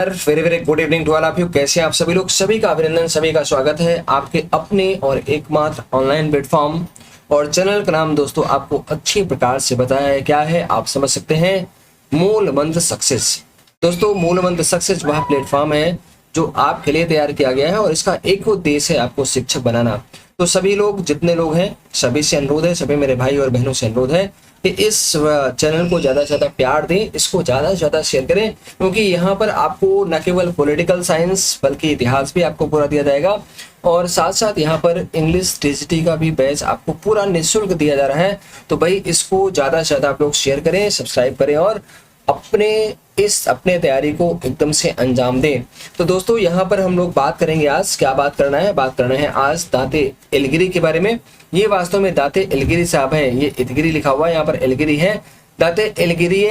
Very very good evening to all of you. कैसे हैं आप सभी लोग? सभी का अभिनंदन, सभी का स्वागत है आपके अपने और एकमात्र ऑनलाइन प्लेटफॉर्म और चैनल का नाम दोस्तों आपको अच्छी प्रकार से बताया है। क्या है आप समझ सकते हैं, मूल मंत्र सक्सेस। दोस्तों मूल मंत्र सक्सेस वह प्लेटफॉर्म है जो आपके लिए तैयार किया गया है और इसका एक उद्देश्य है आपको शिक्षक बनाना। तो सभी लोग जितने लोग हैं सभी से अनुरोध है, सभी मेरे भाई और बहनों से अनुरोध है कि इस चैनल को ज़्यादा से ज़्यादा प्यार दें, इसको ज़्यादा से ज़्यादा शेयर करें, क्योंकि यहाँ पर आपको न केवल पॉलिटिकल साइंस बल्कि इतिहास भी आपको पूरा दिया जाएगा और साथ साथ यहाँ पर इंग्लिश टीजीटी का भी बैच आपको पूरा निःशुल्क दिया जा रहा है। तो भाई इसको ज़्यादा से ज़्यादा आप लोग शेयर करें, सब्सक्राइब करें और अपने तैयारी को एकदम से अंजाम दें। तो दोस्तों यहाँ पर हम लोग बात करेंगे आज, क्या बात करना है आज दाते एलिगिरी के बारे में। ये वास्तव में दाते एलिगिरी साहब हैं, ये इतगिरी लिखा हुआ है, यहाँ पर एलिगिरी है। दाते एलिगिरी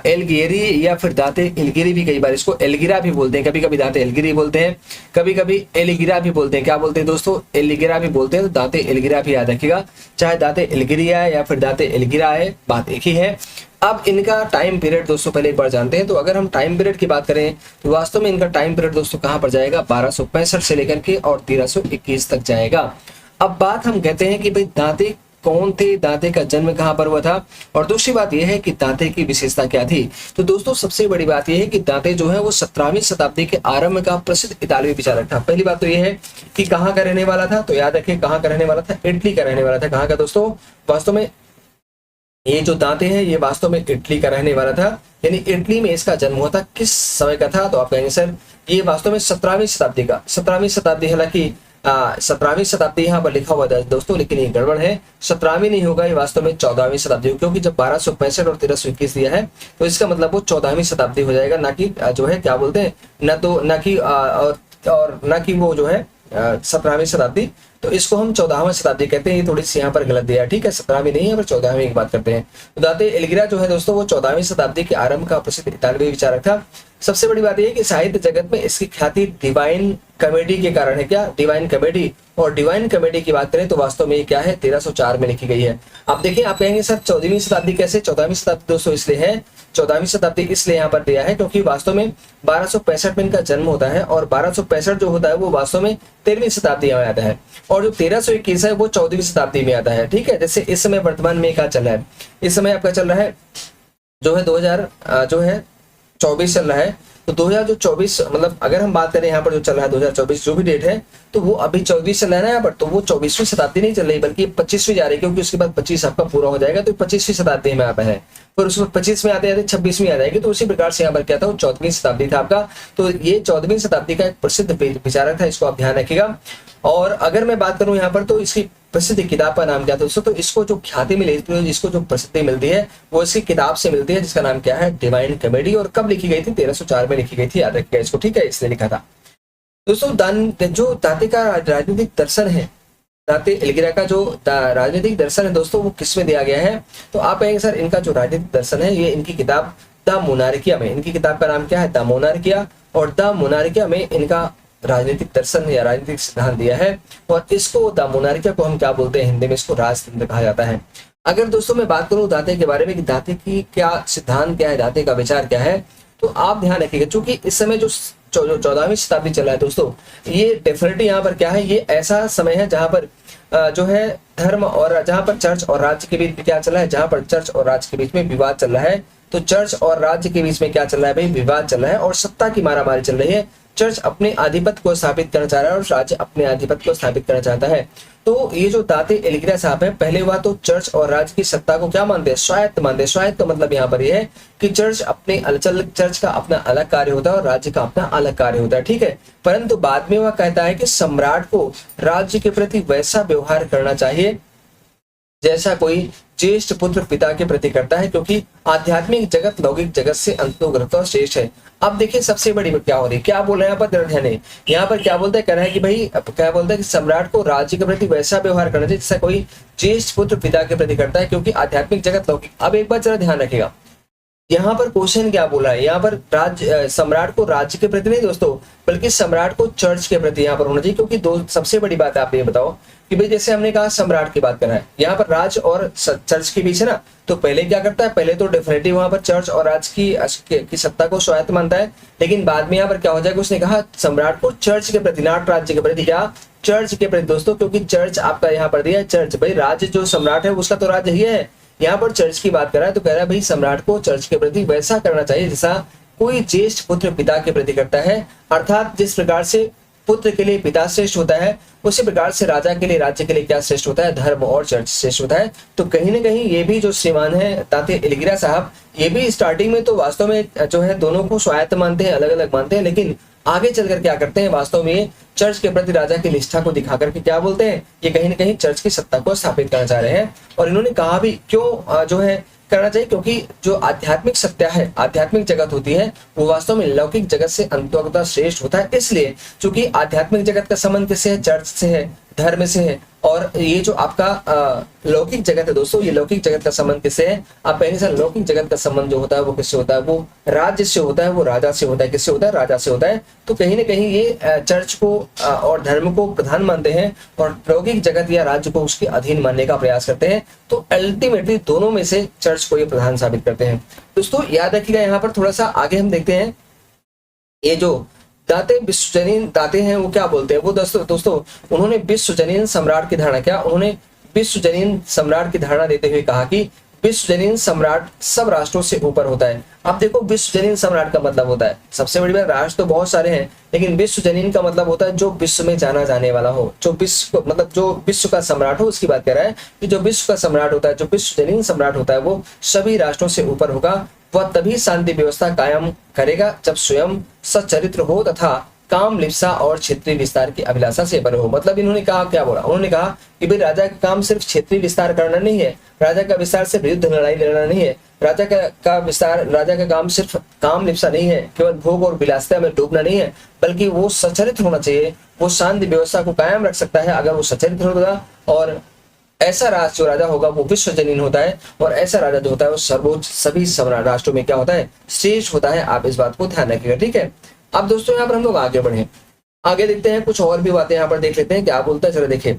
एलगिरी या फिर दाते एलिगिरी भी, कई बार इसको एलगिरा भी बोलते हैं, कभी कभी दाते एलगिरी बोलते हैं, कभी कभी एलिगिरा भी बोलते हैं। क्या बोलते हैं दोस्तों? एलिगिरा भी बोलते हैं। तो दाते एलिगिरा भी याद रखिएगा, चाहे दाते एलगिरी आए या फिर दाते एलिगिरा आए, बात एक ही है। अब इनका टाइम पीरियड दोस्तों पहले एक बार जानते हैं। तो अगर हम टाइम पीरियड की बात करें तो वास्तव में इनका टाइम पीरियड दोस्तों कहाँ पर जाएगा, 1265 से लेकर के और 1321 तक जाएगा। अब बात हम कहते हैं कि भाई दाते कौन थे, दाते का जन्म कहाँ पर हुआ था, और दूसरी बात यह है कि दाते की विशेषता क्या थी। तो दोस्तों सबसे बड़ी बात यह है कि दाते जो है वो 17वीं शताब्दी के आरंभ का प्रसिद्ध इतालवी विचारक था। पहली बात तो यह है कि कहाँ का रहने वाला था, तो याद रखिए कहाँ का रहने वाला था, इटली का रहने वाला था। कहाँ का दोस्तों? वास्तव में ये जो दाते हैं ये वास्तव में इटली का रहने वाला था, यानी इटली में इसका जन्म हुआ था। किस समय का था? तो आप कहेंगे सर ये वास्तव में 17वीं शताब्दी का, 17वीं शताब्दी, हालांकि 17वीं शताब्दी यहाँ पर लिखा हुआ था दोस्तों, लेकिन ये गड़बड़ है, 17वीं नहीं होगा, ये वास्तव में 14वीं शताब्दी, क्योंकि जब 1265 और 1321 दिया है तो इसका मतलब वो 14वीं शताब्दी हो जाएगा, ना कि जो है क्या बोलते हैं, ना कि वो जो है 17वीं शताब्दी। तो इसको हम 14वीं शताब्दी कहते हैं। ये थोड़ी सी यहाँ पर गलत दिया है, ठीक है, 17वीं नहीं है पर 14वीं की बात करते हैं। तो दाते एलिगिरा जो है दोस्तों वो 14वीं शताब्दी के आरंभ का प्रसिद्ध इतालवी विचारक था। सबसे बड़ी बात यह है कि साहित्य जगत में इसकी ख्याति डिवाइन कॉमेडी के कारण है। क्या? Divine comedy. और डिवाइन कॉमेडी की बात करें तो वास्तव में ये क्या है, 1304 में लिखी गई है। आप देखिए, आप कहेंगे सर 14वीं शताब्दी कैसे? 14वीं शताब्दी दोस्तों इसलिए है, 14वीं शताब्दी इसलिए यहाँ पर दिया है क्योंकि वास्तव में 1265 में इनका जन्म होता है और 1265 जो होता है वो वास्तव में 13वीं शताब्दी में आता है और जो 1321 है वो 14वीं शताब्दी में आता है। ठीक है, जैसे इस समय वर्तमान में क्या चल रहा है, इस समय आपका चल रहा है जो है 2024 चल रहा है। तो 2024 मतलब अगर हम बात करें यहाँ पर जो चल रहा है 2024 जो भी डेट है तो वो अभी 24 चल रहा है ना यहाँ पर, तो वो 24वीं शताब्दी नहीं चल रही बल्कि 25वीं जा रही है, क्योंकि उसके बाद 25 आपका पूरा हो जाएगा तो 25वीं शताब्दी में आता है। फिर उसमें 25 में आते आते 26वीं आ जाएगी। तो उसी प्रकार से यहाँ पर क्या था, वो 14वीं शताब्दी था आपका। तो ये 14वीं शताब्दी का एक प्रसिद्ध विचारक था, इसको आप ध्यान रखिएगा। और अगर मैं बात करूं यहाँ पर तो इसकी प्रसिद्ध किताब का नाम क्या था दोस्तों? तो इसको जो ख्याति मिली, इसको जो प्रसिद्धि मिलती है वो इसकी किताब से मिलती है जिसका नाम क्या है, डिवाइन कॉमेडी। और कब लिखी गई थी? 1304 में लिखी गई थी, याद रखिएगा इसको, ठीक है, इसलिए लिखा था दोस्तों। जो दाते का राजनीतिक दर्शन है, दाते एलिगिरा का जो राजनीतिक दर्शन है दोस्तों वो किसमें दिया गया है? तो आप कहेंगे सर इनका जो राजनीतिक दर्शन है ये इनकी किताब द मोनार्किया में, इनकी किताब का नाम क्या है, द मोनार्किया। और द मोनार्किया में इनका राजनीतिक दर्शन या राजनीतिक सिद्धांत दिया है और इसको द मोनार्किया को हम क्या बोलते हैं हिंदी में, इसको राजतंत्र कहा जाता है। अगर दोस्तों मैं बात करूं दाते के बारे में कि दाते की क्या सिद्धांत क्या है, दाते का विचार क्या है, तो आप ध्यान रखिएगा चूंकि इस समय जो 14वीं शताब्दी चल रहा है दोस्तों, ये डेफिनेटली यहाँ पर क्या है, ये ऐसा समय है जहां पर जो है धर्म और जहां पर चर्च और राज्य के बीच में क्या चल रहा है, जहां पर चर्च और राज्य के बीच में विवाद चल रहा है। तो चर्च और राज्य के बीच में क्या चल रहा है भाई, विवाद चल रहा है और सत्ता की मारामारी चल रही है। चर्च अपने आधिपत्य को स्थापित करना चाह रहा है और राज्य अपने आधिपत्य को स्थापित करना चाहता है। तो ये जो दाते एलिगिरा साहब है, पहले हुआ तो चर्च और राज्य की सत्ता को क्या मानते हैं, स्वायत्त मानते हैं। स्वायत्त का मतलब यहाँ पर यह है कि चर्च का अपना अलग कार्य होता है और राज्य का अपना अलग कार्य होता है, ठीक है। परंतु बाद में वह कहता है कि सम्राट को राज्य के प्रति वैसा व्यवहार करना चाहिए जैसा कोई ज्येष्ठ पुत्र पिता के प्रति करता है, क्योंकि आध्यात्मिक जगत लौकिक जगत से अंतोग्रत और श्रेष्ठ है। अब देखिए सबसे बड़ी क्या हो रही है, क्या बोल रहे हैं यहाँ पर ध्यान है, यहाँ पर क्या बोलते हैं, कह रहा है कि भाई क्या बोलता है कि सम्राट को राज्य के प्रति वैसा व्यवहार करना चाहिए जैसा कोई ज्येष्ठ पुत्र पिता के प्रति करता है, क्योंकि आध्यात्मिक जगत लौकिक। अब एक बार जरा ध्यान रखिएगा, यहाँ पर क्वेश्चन क्या बोला है, यहाँ पर राज्य सम्राट को राज्य के प्रति नहीं दोस्तों, बल्कि सम्राट को चर्च के प्रति यहाँ पर होना चाहिए। क्योंकि दो सबसे बड़ी बात है, आप ये बताओ कि भाई जैसे हमने कहा सम्राट की बात करना है, यहाँ पर राज्य और चर्च के बीच है ना, तो पहले क्या करता है, पहले तो डेफिनेटली वहां पर चर्च और राज्य की सत्ता को स्वायत्त मानता है, लेकिन बाद में यहाँ पर क्या हो जाएगा, उसने कहा सम्राट को चर्च के प्रति, नॉट राज्य के प्रति, क्या चर्च के प्रति दोस्तों, क्योंकि चर्च आपका यहाँ पर दिया है चर्च, भाई राज्य जो सम्राट है उसका तो राज्य ही है, यहाँ पर चर्च की बात कर रहा है, तो कह रहा है भाई सम्राट को चर्च के प्रति वैसा करना चाहिए जैसा कोई ज्येष्ठ पुत्र पिता के प्रति करता है, अर्थात जिस प्रकार से पुत्र के लिए पिता श्रेष्ठ होता है, उसी प्रकार से राजा के लिए राज्य के लिए क्या श्रेष्ठ होता है, धर्म और चर्च श्रेष्ठ होता है। तो कहीं ना कहीं ये भी जो श्रीमान है ताते एलिगिरा साहब, ये भी स्टार्टिंग में तो वास्तव में जो है दोनों को स्वायत्त मानते हैं, अलग अलग मानते हैं, लेकिन आगे चलकर क्या करते हैं, वास्तव में चर्च के प्रति राजा की निष्ठा को दिखाकर के क्या बोलते हैं, ये कहीं ना कहीं चर्च की सत्ता को स्थापित करना चाह रहे हैं। और इन्होंने कहा भी क्यों जो है करना चाहिए, क्योंकि जो आध्यात्मिक सत्य है, आध्यात्मिक जगत होती है, वो वास्तव में लौकिक जगत से अंततः श्रेष्ठ होता है। इसलिए चूंकि आध्यात्मिक जगत का संबंध किससे है, चर्च से है, धर्म से है, और ये जो आपका लौकिक जगत है दोस्तों, ये लौकिक जगत का संबंध किससे है, आप पहले से लौकिक जगत का संबंध जो होता है वो किससे होता है, वो राज्य से होता है, वो राजा से होता है, किससे होता है, राजा से होता है। तो कहीं ना कहीं ये चर्च को और धर्म को प्रधान मानते हैं और लौकिक जगत या राज्य को उसके अधीन मानने का प्रयास करते हैं। तो अल्टीमेटली दोनों में से चर्च को ये प्रधान साबित करते हैं। दोस्तों याद रखिएगा, यहाँ पर थोड़ा सा आगे हम देखते हैं, ये जो दाते विश्वजनीन दाते हैं वो क्या बोलते हैं, वो दोस्तों उन्होंने विश्वजनीन सम्राट की धारणा, क्या उन्होंने विश्वजनीन सम्राट की धारणा देते हुए कहा कि विश्वजनीन सम्राट सब राष्ट्रों से ऊपर होता है। अब देखो विश्वजनीन सम्राट का मतलब होता है, सबसे बड़ी बात राष्ट्र तो बहुत सारे हैं, लेकिन विश्वजनीन का मतलब होता है जो विश्व में जाना जाने वाला हो, जो विश्व मतलब जो विश्व का सम्राट हो, उसकी बात कर रहा है कि जो विश्व का सम्राट होता है, जो विश्वजनीन सम्राट होता है, वो सभी राष्ट्रों से ऊपर होगा। वह तभी शांति व्यवस्था कायम करेगा जब स्वयं सच्चरित्र हो तथा काम लिप्सा और क्षेत्रीय विस्तार की अभिलाषा से भरे हो। मतलब इन्होंने कहा, क्या बोला, उन्होंने कहा कि भाई राजा का काम सिर्फ क्षेत्रीय विस्तार करना नहीं है, राजा का विस्तार सिर्फ युद्ध लड़ाई लड़ना नहीं है, राजा का विस्तार, राजा का काम सिर्फ काम लिप्सा नहीं है, केवल भोग और विलासिता में डूबना नहीं है, बल्कि वो सच्चरित्र होना चाहिए, वो शांति व्यवस्था को कायम रख सकता है अगर वो सच्चरित्र होगा। और ऐसा राज जो राजा होगा वो विश्वजनीन होता है, और ऐसा राजा जो होता है वो सर्वोच्च सभी सम्राट राष्ट्रों में क्या होता है, श्रेष्ठ होता है। आप इस बात को ध्यान रखिएगा, ठीक है। अब दोस्तों यहाँ पर हम लोग आगे बढ़े, आगे देखते हैं कुछ और भी बातें यहाँ पर देख लेते हैं क्या बोलता है, चलो देखिए।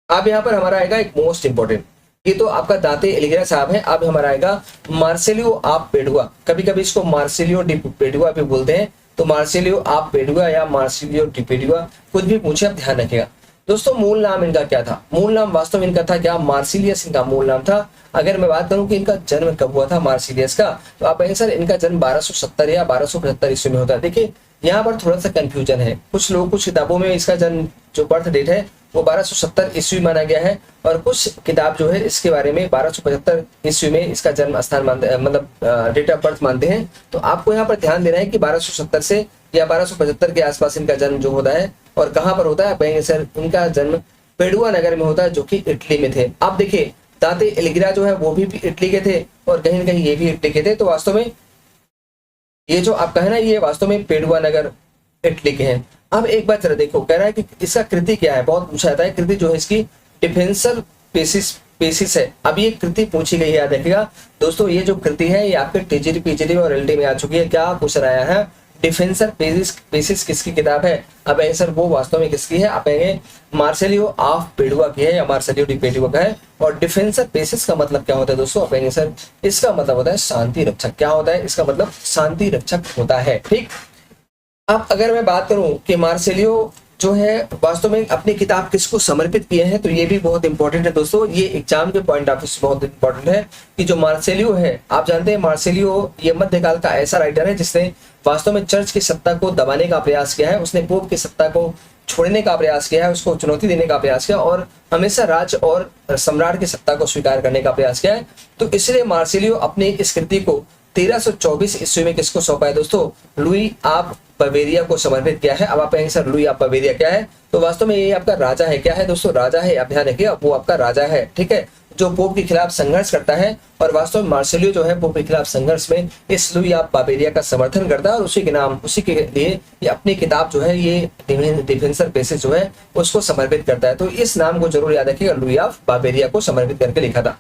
अब यहाँ पर हमारा आएगा एक मोस्ट इंपॉर्टेंट, ये तो आपका दाते एलिगिरा साहब है। अब हमारा आएगा मार्सेलियो ऑफ पेडुआ, कभी कभी इसको मार्सेलियो डी पेडुआ भी बोलते हैं, तो मार्सेलियो ऑफ पेडुआ या मार्सेलियो डी पेडुआ, कुछ भी पूछे आप ध्यान रखिएगा। दोस्तों मूल नाम इनका क्या था, मूल नाम वास्तव में इनका था क्या, मार्सिलियस इनका मूल नाम था। अगर मैं बात करूं कि इनका जन्म कब हुआ था मार्सिलियस का, तो आप कहेंगे सर इनका जन्म 1270 या 1275 ईस्वी में होता है। देखिए यहाँ पर थोड़ा सा कंफ्यूजन है, कुछ लोग कुछ किताबों में इसका जन्म जो बर्थ डेट है वो 1270 ईस्वी माना गया है, और कुछ किताब जो है इसके बारे में 1275 ईस्वी में इसका जन्म स्थान मानते, मतलब डेट ऑफ बर्थ मानते हैं। तो आपको यहाँ पर ध्यान देना है कि 1270 से या 1275 के आसपास इनका जन्म जो होता है, और कहाँ पर होता है, कहेंगे सर इनका जन्म पेडुआ नगर में होता है, जो कि इटली में थे। आप देखिए दाते एलिगिरा जो है वो भी इटली के थे, और कहीं ना कहीं ये भी इटली के थे। तो वास्तव में ये जो आपका है ना, ये वास्तव में पेडुआ नगर इटली के हैं। अब एक बात जरा देखो, कह रहा है कि इसका कृति क्या है, बहुत पूछा जाता है। कृति जो है इसकी डिफेंसर पेसिस है। अब ये कृति पूछी गई है, याद रखिएगा दोस्तों, ये जो कृति है ये आपके टीजीटी पीजीटी और एलटी में आ चुकी है। क्या क्वेश्चन आया है, डिफेंसर पेसिस किसकी किताब है, अब आंसर वो वास्तव में किसकी है, आप कहेंगे मार्सेलियो ऑफ पेडुआ की है या मार्सेलियो डी पेडुआ का है। और डिफेंसर पेसिस का मतलब क्या होता है दोस्तों, आप कहेंगे सर इसका मतलब होता है शांति रक्षक। क्या होता है इसका मतलब, शांति रक्षक होता है, ठीक। अब अगर मैं बात करूं कि मार्सेलियो जो है वास्तव में अपनी किताब किसको समर्पित किए हैं, तो ये भी बहुत इंपॉर्टेंट है दोस्तों, ये एग्जाम के पॉइंट ऑफ व्यू से बहुत इंपॉर्टेंट है कि जो मार्सेलियो है, आप जानते हैं मार्सेलियो ये मध्यकाल का ऐसा राइटर है जिसने वास्तव में चर्च की सत्ता को दबाने का प्रयास किया है, उसने पोप की सत्ता को छोड़ने का प्रयास किया है, उसको चुनौती देने का प्रयास किया, और हमेशा राज और सम्राट की सत्ता को स्वीकार करने का प्रयास किया है। तो इसलिए मार्सेलियो अपनी इस कृति को 1324 ईस्वी में किसको सौंपा है दोस्तों, लुई ऑफ बावेरिया को समर्पित किया है। अब आप कहेंगे सर लुई ऑफ बावेरिया क्या है, तो वास्तव में ये आपका राजा है। क्या है दोस्तों, राजा है, आप ध्यान रखिए वो आपका राजा है, ठीक है, जो पोप के खिलाफ संघर्ष करता है। और वास्तव में मार्सेलियो जो है पोप के खिलाफ संघर्ष में इस लुई ऑफ बावेरिया का समर्थन करता है, और उसी के नाम, उसी के लिए ये अपनी किताब जो है ये डिफेंसर पेसिस जो है उसको समर्पित करता है। तो इस नाम को जरूर याद रखिएगा, लुई ऑफ बावेरिया को समर्पित करके लिखा था।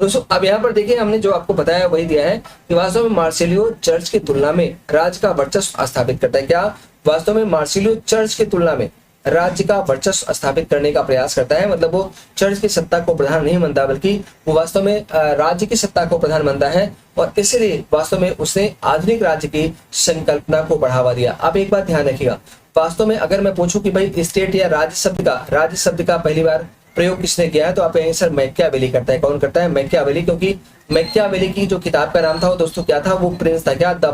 दोस्तों अब यहाँ पर देखिए हमने जो आपको बताया वही दिया है कि वास्तव में मार्सिलियो चर्च की तुलना में राज्य का वर्चस्व स्थापित करता है। क्या वास्तव में मार्सिलियो चर्च की तुलना में राज्य का वर्चस्व स्थापित करने का प्रयास करता है, मतलब वो चर्च की सत्ता को प्रधान नहीं मानता बल्कि वो वास्तव में राज्य की सत्ता को प्रधान मानता है, और इसलिए वास्तव में उसने आधुनिक राज्य की संकल्पना को बढ़ावा दिया। आप एक बात ध्यान रखिएगा, वास्तव में अगर मैं पूछूं कि भाई स्टेट या राज्य शब्द का पहली बार प्रयोग किसने किया है, तो आप आंसर मैकियावेली करता है। कौन करता है? मैकियावेली, क्योंकि मैकियावेली की जो किताब का नाम था वो दोस्तों क्या था? वो प्रिंस था। क्या? द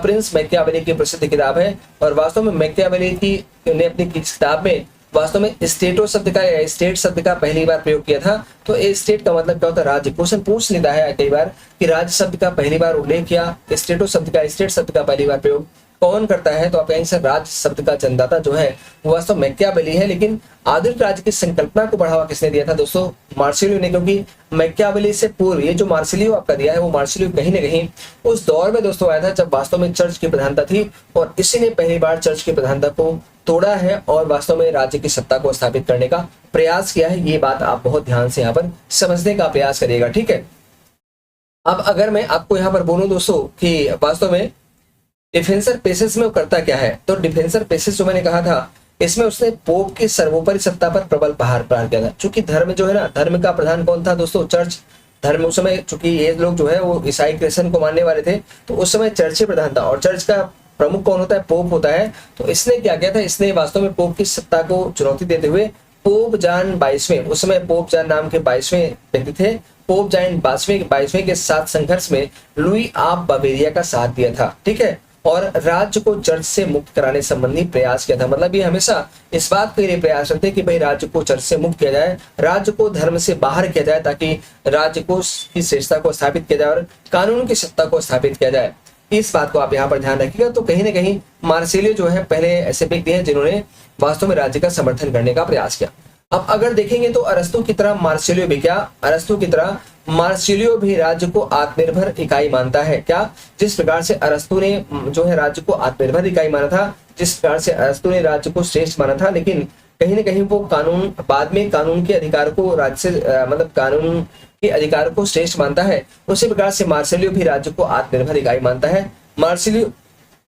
प्रिंस मैकियावेली की प्रसिद्ध किताब है। और वास्तव में मैकियावेली की ने अपनी किताब में वास्तव में स्टेटो शब्द का या स्टेट शब्द का पहली बार प्रयोग किया था। तो स्टेट का मतलब क्या होता है? राज्य। क्वेश्चन पूछ लेता है कई बार कि राज्य शब्द का पहली बार उल्लेख किया, स्टेटो शब्द का, स्टेट शब्द का पहली बार प्रयोग कौन करता है? तो आप आंसर राज्य शब्द का जन्मदाता जो है वो वास्तव मैकियावेली है। लेकिन आधुनिक राज्य की संकल्पना को बढ़ावा किसने दिया था दोस्तों? मार्सिलियो ने, क्योंकि मैकियावेली से पूर्व ये जो मार्सिलियो आपका दिया है वो मार्सिलियो कहीं ना कहीं उस दौर में दोस्तों आया था जब वास्तव में चर्च की प्रधानता थी, और इसी ने पहली बार चर्च की प्रधानता को तोड़ा है और वास्तव में राज्य की सत्ता को स्थापित करने का प्रयास किया है। ये बात आप बहुत ध्यान से यहाँ पर समझने का प्रयास करिएगा, ठीक है। अब अगर मैं आपको यहाँ पर बोलूं दोस्तों कि वास्तव में डिफेंसर पेसेस में वो करता क्या है, तो डिफेंसर पेसेस जो मैंने कहा था इसमें उसने पोप की सर्वोपरि सत्ता पर प्रबल प्रहार किया था। चूंकि धर्म जो है ना, धर्म का प्रधान कौन था दोस्तों? चर्च। धर्म उस समय, चूंकि ये लोग जो है वो ईसाई क्रिश्चियन को मानने वाले थे, तो उस समय चर्च ही प्रधान था, और चर्च का प्रमुख कौन होता है? पोप होता है। तो इसने क्या किया था? इसने वास्तव में पोप की सत्ता को चुनौती देते हुए पोप जॉन 22वें, उस समय पोप जॉन नाम के 22वें व्यक्ति थे, पोप जॉन 22वें के साथ संघर्ष में लुई ऑफ बावेरिया का साथ दिया था, ठीक है, और राज्य को चर्च से मुक्त कराने संबंधी प्रयास किया था। मतलब ये हमेशा इस बात के लिए प्रयास करते कि भाई राज्य को चर्च से मुक्त किया जाए, राज्य को धर्म से बाहर किया जाए, ताकि राज्य को की श्रेष्ठता को स्थापित किया जाए और कानून की सत्ता को स्थापित किया जाए। इस बात को आप यहाँ पर ध्यान रखिएगा। तो कहीं ना कहीं मार्सिलियो जो है पहले ऐसे व्यक्ति हैं जिन्होंने वास्तव में राज्य का समर्थन करने का प्रयास किया। अब अगर देखेंगे तो अरस्तु की तरह मार्सिलियो भी, क्या अरस्तु की तरह मार्सिलियो भी राज्य को आत्मनिर्भर इकाई मानता है। क्या? जिस प्रकार से अरस्तु ने जो है राज्य को आत्मनिर्भर इकाई माना था, जिस प्रकार से अरस्तु ने राज्य को श्रेष्ठ माना था, लेकिन कहीं ना कहीं वो कानून बाद में कानून के अधिकार को राज्य से मतलब कानून के अधिकार को श्रेष्ठ मानता है, उसी प्रकार से मार्सिलियो भी राज्य को आत्मनिर्भर इकाई मानता है। मार्सिलियो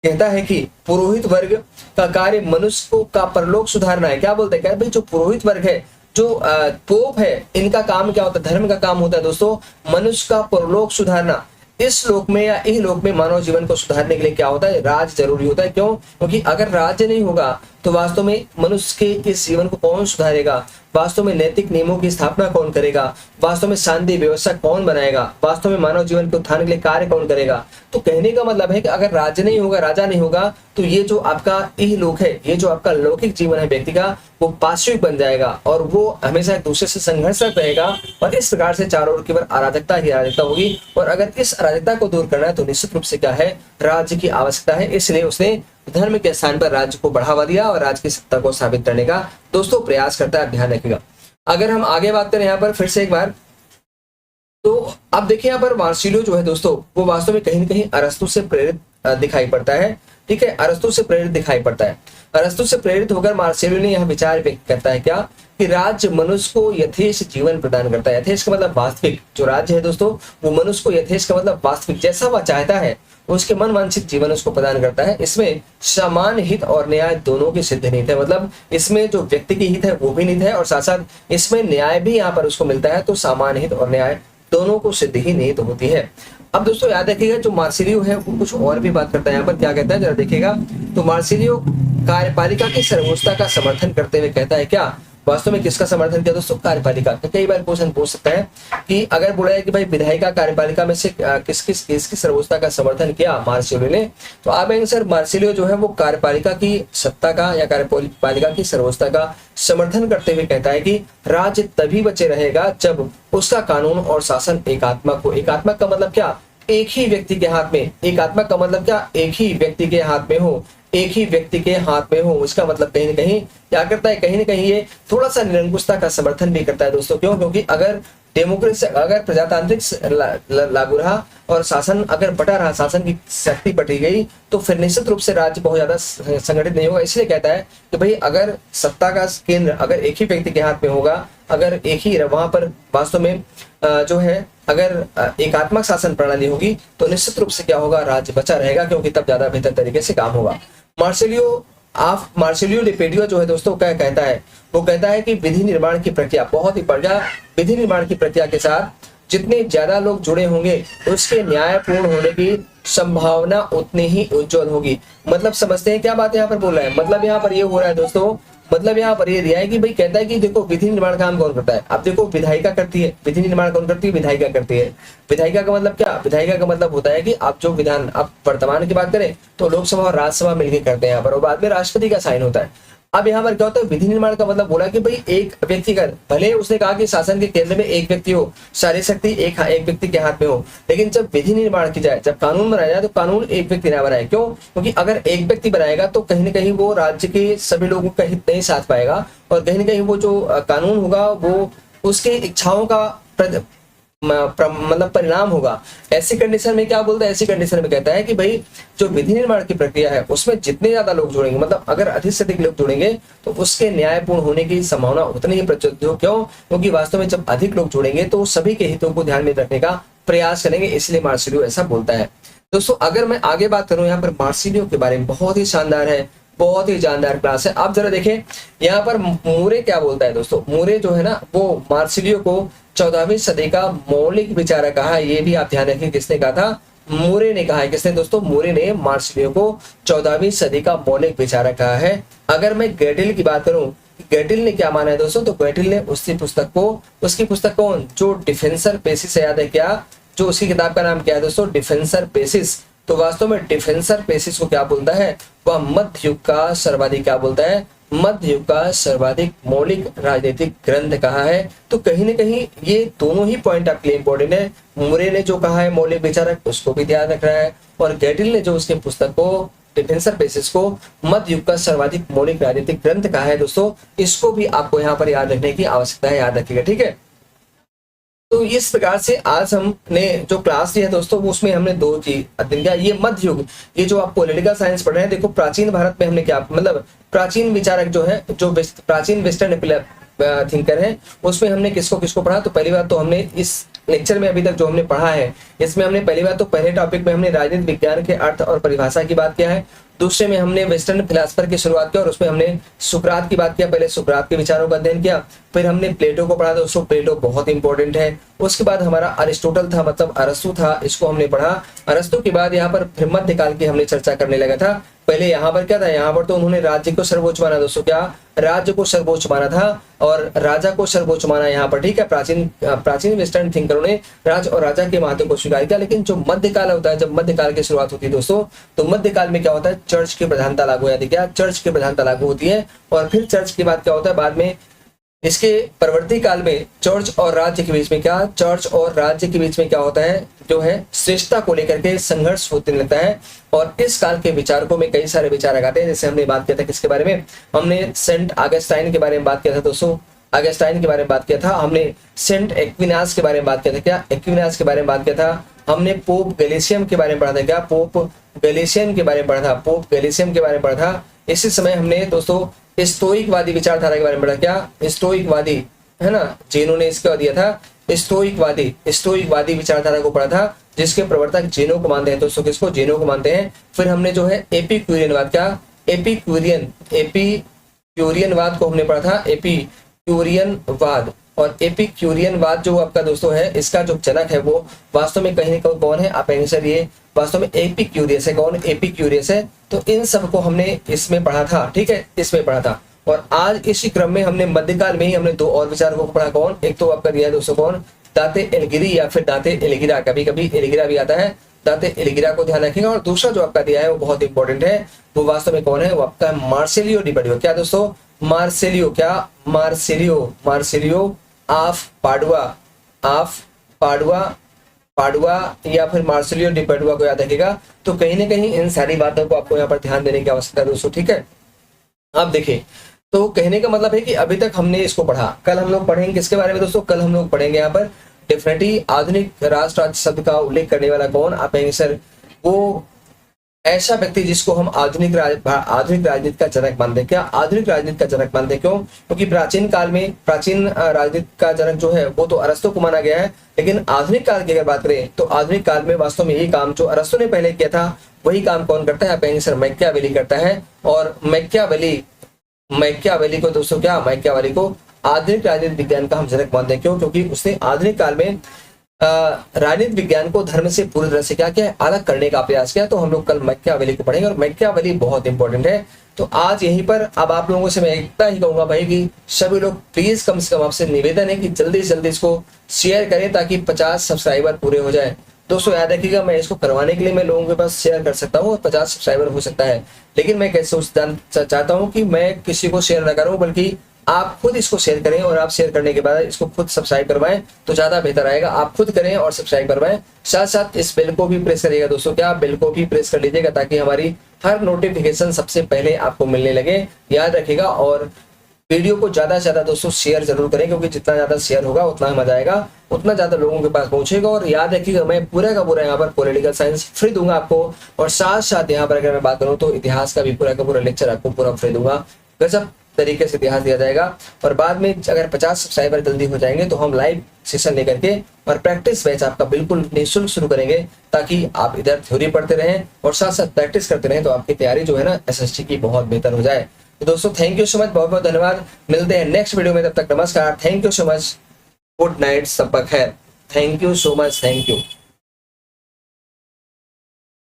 कहता है कि पुरोहित वर्ग का कार्य मनुष्य को का परलोक सुधारना है। क्या बोलते हैं? क्या भाई जो पुरोहित वर्ग है, जो पोप है, इनका काम क्या होता है? धर्म का काम होता है दोस्तों मनुष्य का परलोक सुधारना। इस लोक में या इस लोक में मानव जीवन को सुधारने के लिए क्या होता है? राज जरूरी होता है। क्यों? क्योंकि अगर राज्य नहीं होगा तो वास्तव में मनुष्य के इस जीवन को कौन सुधारेगा? वास्तव में नैतिक नियमों की स्थापना कौन करेगा? वास्तव में शांति व्यवस्था कौन बनाएगा? वास्तव में मानव जीवन के उत्थान के लिए कार्य कौन करेगा? तो कहने का मतलब है कि अगर राज्य नहीं होगा, राजा नहीं होगा, तो ये जो आपका इहलोक है, ये जो आपका लौकिक जीवन है व्यक्ति का, वो पार्श्विक बन जाएगा और वो हमेशा एक दूसरे से संघर्षरत रहेगा, और इस प्रकार से चारों ओर केवल अराजकता ही अराजकता होगी। और अगर इस अराजकता को दूर करना है तो निश्चित रूप से क्या है? राज्य की आवश्यकता है। इसलिए उसने धर्म के स्थान पर राज्य को बढ़ावा दिया और राज्य की सत्ता को साबित करने का दोस्तों प्रयास करता है। ध्यान रखिएगा। अगर हम आगे बात करें यहाँ पर फिर से एक बार, तो आप देखिए यहाँ पर मार्सिलियो जो है दोस्तों वो वास्तव में कहीं ना कहीं अरस्तु से प्रेरित दिखाई पड़ता है, ठीक है, अरस्तु से प्रेरित दिखाई पड़ता है। अरस्तु से प्रेरित होकर मार्सिलियो ने यह विचार व्यक्त करता है क्या? कि राज्य मनुष्य को यथेष्ट जीवन प्रदान करता है। यथेष्ट का मतलब वास्तविक, जो राज्य है दोस्तों वो मनुष्य को, यथेष्ट का मतलब वास्तविक, जैसा वह चाहता है उसके मन वांछित जीवन उसको प्रदान करता है। इसमें समान हित और न्याय दोनों की सिद्ध नीति है। मतलब इसमें जो व्यक्ति की हित है वो भी नीत है और साथ साथ इसमें न्याय भी यहाँ पर उसको मिलता है। तो समान हित और न्याय दोनों को सिद्ध ही नीत होती है। अब दोस्तों याद रखिएगा जो मार्सिलियो है वो कुछ और भी बात करता है। यहाँ पर क्या कहता है जरा देखिएगा। तो मार्सिलियो कार्यपालिका की सर्वोच्चता का समर्थन करते हुए कहता है क्या? वास्तव में किसका समर्थन किया दोस्तों? कार्यपालिका। तो कई बार क्वेश्चन पूछ सकता है कि अगर बोला है कि भाई विधायिका कार्यपालिका में से किसकी सर्वोच्चता का समर्थन किया मार्सिलियो ने, तो आप आंसर मार्सिलियो जो है वो कार्यपालिका की सत्ता का या कार्यपालिका की सर्वोच्चता का समर्थन करते हुए कहता है कि राज्य तभी बचे रहेगा जब उसका कानून और शासन एकात्मक हो। एकात्मक का मतलब क्या? एक ही व्यक्ति के हाथ में। एकात्मक का मतलब क्या? एक ही व्यक्ति के हाथ में हो, एक ही व्यक्ति के हाथ में हो। इसका मतलब कहीं ना कहीं क्या करता है? कहीं ना कहीं ये थोड़ा सा निरंकुशता का समर्थन भी करता है दोस्तों। क्यों? क्योंकि अगर डेमोक्रेसी अगर प्रजातांत्रिक लागू रहा और शासन अगर बटा रहा, शासन की शक्ति बटी गई, तो फिर निश्चित रूप से राज्य बहुत ज्यादा संगठित नहीं होगा। इसलिए कहता है कि भाई अगर सत्ता का केंद्र अगर एक ही व्यक्ति के हाथ में होगा, अगर एक ही वहां पर वास्तव में जो है अगर एकात्मक शासन प्रणाली होगी, तो निश्चित रूप से क्या होगा, राज्य बचा रहेगा, क्योंकि तब ज्यादा बेहतर तरीके से काम होगा। मार्सिलियो डिपेडियो जो है दोस्तों क्या कहता है, वो कहता है कि विधि निर्माण की प्रक्रिया बहुत ही बढ़िया, विधि निर्माण की प्रक्रिया के साथ जितने ज्यादा लोग जुड़े होंगे उसके न्यायपूर्ण होने की संभावना उतनी ही उज्जवल होगी। मतलब समझते हैं क्या बात यहाँ पर बोल रहा है, मतलब यहाँ पर ये हो रहा है दोस्तों, मतलब यहाँ पर ये दिया है कि भाई कहता है कि देखो विधि निर्माण काम कौन करता है। अब देखो विधायिका करती है, विधि निर्माण कौन करती है, विधायिका करती है। विधायिका का मतलब क्या, विधायिका का मतलब होता है कि आप जो विधान, आप वर्तमान की बात करें तो लोकसभा और राज्यसभा मिलकर करते हैं यहाँ पर, और बाद में राष्ट्रपति का साइन होता है। अब यहाँ पर क्या होता है, विधि निर्माण का मतलब बोला कि भाई एक व्यक्तिगत, भले उसने कहा कि शासन के केंद्र में एक व्यक्ति हो, सारी शक्ति एक व्यक्ति के हाथ में हो, लेकिन जब विधि निर्माण की जाए, जब कानून बनाया जाए, तो कानून एक व्यक्ति ना बनाए। क्यों? क्योंकि अगर एक व्यक्ति बनाएगा तो कहीं ना कहीं वो राज्य के सभी लोगों का हित नहीं साथ पाएगा, और कहीं ना कहीं वो जो कानून होगा वो उसके इच्छाओं का मतलब परिणाम होगा। ऐसी कंडीशन में क्या बोलता है, ऐसी कंडीशन में कहता है कि भाई जो विधि निर्माण की प्रक्रिया है उसमें जितने ज्यादा लोग जुड़ेंगे, मतलब अगर अधिक से अधिक लोग जुड़ेंगे, तो उसके न्यायपूर्ण होने की संभावना उतनी ही प्रचुर हो। क्यों? क्योंकि वास्तव में जब अधिक लोग जुड़ेंगे तो सभी के हितों को ध्यान में रखने का प्रयास करेंगे, इसलिए मार्सिलियो ऐसा बोलता है। दोस्तों अगर मैं आगे बात करूं यहाँ पर मार्सिलियो के बारे में, बहुत ही शानदार है, बहुत ही जानदार क्लास है। आप जरा देखें यहाँ पर मूरे क्या बोलता है दोस्तों। मूरे जो है ना वो मार्सिलियो को 14वीं सदी का मौलिक विचारक कहा है। ये भी आप ध्यान रखें, किसने कहा था, मूरे ने कहा है। किसने दोस्तों, मूरे ने मार्सिलियो को 14वीं सदी का मौलिक विचारक कहा है। अगर मैं गेटिल की बात करूं, गेटिल ने क्या माना है दोस्तों, तो गेटिल ने उसकी पुस्तक कौन, जो डिफेंसर पेसिस, याद है क्या, जो उसकी किताब का नाम क्या है दोस्तों, डिफेंसर पेसिस। तो वास्तव में डिफेंसर पेसिस को क्या बोलता है, वह मध्य युग का सर्वाधिक, क्या बोलता है, मध्य युग का सर्वाधिक मौलिक राजनीतिक ग्रंथ कहा है। तो कहीं ना कहीं ये दोनों ही पॉइंट आपके लिए इंपॉर्टेंट है। मूरे ने जो कहा है मौलिक विचारक, उसको भी ध्यान रख रहा है, और गेटिल ने जो उसके पुस्तक को डिफेंसर पेसिस को मध्य युग का सर्वाधिक मौलिक राजनीतिक ग्रंथ कहा है दोस्तों, इसको भी आपको यहाँ पर याद रखने की आवश्यकता है, याद रखिएगा, ठीक है। तो इस प्रकार से आज हमने जो क्लास लिया दोस्तों, वो उसमें हमने दो चीज अध्ययन किया। ये मध्य युग, ये जो आप पॉलिटिकल साइंस पढ़ रहे हैं, देखो प्राचीन भारत में हमने क्या, मतलब प्राचीन विचारक जो है, जो प्राचीन वेस्टर्न थिंकर है, उसमें हमने किसको किसको पढ़ा। तो पहली बात तो हमने इस लेक्चर में अभी तक जो हमने पढ़ा है, इसमें हमने पहली बात तो पहले टॉपिक में हमने राजनीतिक विज्ञान के अर्थ और परिभाषा की बात किया है। दूसरे में हमने वेस्टर्न फिलासफर की शुरुआत किया और उसमें हमने सुकरात की बात किया, पहले सुकरात के विचारों का अध्ययन किया। फिर हमने प्लेटो को पढ़ा, दोस्तों प्लेटो बहुत इंपॉर्टेंट है। उसके बाद हमारा अरिस्टोटल था, मतलब अरस्तु था, इसको हमने पढ़ा। अरस्तु के बाद यहाँ पर फिर मध्यकाल की हमने चर्चा करने लगा था। पहले यहाँ पर क्या था, यहाँ पर तो उन्होंने राज्य को सर्वोच्च माना दोस्तों, क्या, राज्य को सर्वोच्च माना था और राजा को सर्वोच्च माना यहाँ पर, ठीक है। प्राचीन वेस्टर्न थिंकरों ने राज और राजा के महत्व को स्वीकार किया। लेकिन जो मध्यकाल होता है, जब मध्यकाल की शुरुआत होती है दोस्तों, तो मध्यकाल में क्या होता है, चर्च की प्रधानता लागू होती है, क्या, चर्च की प्रधानता लागू होती है। और फिर चर्च के बाद क्या होता है, बाद में इसके परवर्ती काल में चर्च और राज्य के बीच में क्या, चर्च और राज्य के बीच में क्या होता है, जो है श्रेष्ठता को लेकर के संघर्ष होते लगता है। और इस काल के विचारकों में कई सारे विचारक आते हैं, जैसे हमने बात किया था किसके बारे में, हमने सेंट ऑगस्टाइन के बारे में बात किया था दोस्तों, ऑगस्टाइन के बारे में बात किया था। हमने सेंट एक्विनास के बारे में बात किया था, क्या, एक्विनास के बारे में बात किया था। हमने पोप गैलेशियम के बारे में पढ़ा था, क्या, पोप गैलेशियम के बारे में पढ़ा था, पोप गैलेशियम के बारे में पढ़ा था। इसी समय हमने दोस्तों स्टोइकवादी विचारधारा के बारे में पढ़ा, क्या, स्टोइकवादी, है ना, जिन्होंने इसका दिया था, स्टोइकवादी विचारधारा को पढ़ा था, जिसके प्रवर्तक जेनो को मानते हैं दोस्तों, किसको, जेनो को मानते हैं। फिर हमने जो है एपिक्यूरियनवाद, क्या, एपिक्यूरियनवाद को हमने पढ़ा था, एपिक्यूरियनवाद। और एपिक्यूरियनवाद जो आपका दोस्तों है, इसका जो जनक है वो वास्तव में कहीं ना कौन है, आप कहेंगे सर ये वास्तव में एपिक्यूरियस है। कौन, एपिक्यूरियस है। तो इन सब को हमने इसमें पढ़ा था, ठीक है, इसमें पढ़ा था। और आज इसी क्रम में हमने मध्यकाल में ही हमने दो और विचारकों को पढ़ा। कौन, एक तो आपका दिया है दोस्तों, कौन, दाते एलिगिरी या फिर दाते एलिगिरा, कभी कभी एलिगिरा भी आता है, दाते एलिगिरा को ध्यान रखेंगे। और दूसरा जो आपका दिया है वो बहुत इंपॉर्टेंट है, वो वास्तव में कौन है, वो आपका मार्सिलियो डिबेडियो, क्या दोस्तों, मार्सिलियो, क्या, मार्सिलियो ऑफ पाडुआ या फिर मार्सिलियो डी पाडुआ को याद रखिएगा। तो कहीं ना कहीं इन सारी बातों को आपको यहाँ पर ध्यान देने की आवश्यकता है दोस्तों, ठीक है। आप देखिए तो कहने का मतलब है कि अभी तक हमने इसको पढ़ा, कल हम लोग पढ़ेंगे किसके बारे में दोस्तों, कल हम लोग पढ़ेंगे यहाँ पर डेफिनेटली आधुनिक राष्ट्र राज्य शब्द का उल्लेख करने वाला कौन, आप कहेंगे सर वो ऐसा व्यक्ति जिसको हम आधुनिक राजनीति का जनक मानते हैं। क्या आधुनिक राजनीति का जनक मानते हैं, क्यों, क्योंकि प्राचीन काल में प्राचीन राजनीति का जनक जो है वो तो अरस्तु को माना गया है, लेकिन आधुनिक काल की अगर बात करें तो आधुनिक काल में वास्तव में यही काम जो अरस्तु ने पहले किया था वही काम कौन करता है, आप कहेंगे सर मैकियावेली करता है। और मैकियावेली को दोस्तों क्या, मैकियावेली को आधुनिक राजनीति विज्ञान का हम जनक मानते हैं, क्यों, क्योंकि उसने आधुनिक काल में राजनीति विज्ञान को धर्म से पूरी तरह से क्या किया, अलग करने का प्रयास किया। तो हम लोग कल मैकियावेली को पढ़ेंगे और मैकियावेली बहुत इंपॉर्टेंट है। तो आज यहीं पर अब आप लोगों से मैं इतना ही कहूंगा भाई कि सभी लोग प्लीज कम से कम आपसे निवेदन है कि जल्दी से जल्दी इसको शेयर करें ताकि 50 सब्सक्राइबर पूरे हो जाए। दोस्तों याद रखिएगा, मैं इसको करवाने के लिए मैं लोगों के पास शेयर कर सकता हूँ और 50 सब्सक्राइबर हो सकता है, लेकिन मैं कैसे चाहता हूँ कि मैं किसी को शेयर न करूँ बल्कि आप खुद इसको शेयर करें और आप शेयर करने के बाद इसको खुद सब्सक्राइब करवाएं तो ज्यादा बेहतर आएगा। आप खुद करें और सब्सक्राइब करवाएं, साथ साथ इस बेल को भी प्रेस करिएगा दोस्तों, क्या बेल को भी प्रेस कर लीजिएगा ताकि हमारी हर नोटिफिकेशन सबसे पहले आपको मिलने लगे। याद रखिएगा और वीडियो को ज्यादा से ज्यादा दोस्तों शेयर जरूर करें, क्योंकि जितना ज्यादा शेयर होगा उतना मजा आएगा, उतना ज्यादा लोगों के पास पहुंचेगा। और याद रखिएगा मैं पूरा का पूरा यहाँ पर पॉलिटिकल साइंस फ्री दूंगा आपको, और साथ साथ यहाँ पर अगर मैं बात करूँ तो इतिहास का भी पूरा का पूरा लेक्चर आपको पूरा फ्री दूंगा, गजब तरीके से इतिहास दिया जाएगा। और बाद में अगर 50 सब्सक्राइबर जल्दी हो जाएंगे तो हम लाइव सेशन लेकर के और प्रैक्टिस बैच आपका बिल्कुल निःशुल्क शुरू करेंगे ताकि आप इधर थ्योरी पढ़ते रहें और साथ साथ प्रैक्टिस करते रहें, तो आपकी तैयारी जो है ना एसएससी की बहुत बेहतर हो जाए। तो दोस्तों थैंक यू सो मच, बहुत बहुत धन्यवाद, मिलते हैं नेक्स्ट वीडियो में, तब तक नमस्कार, thank you so much, good night, सबका खैर, thank you so much, thank you.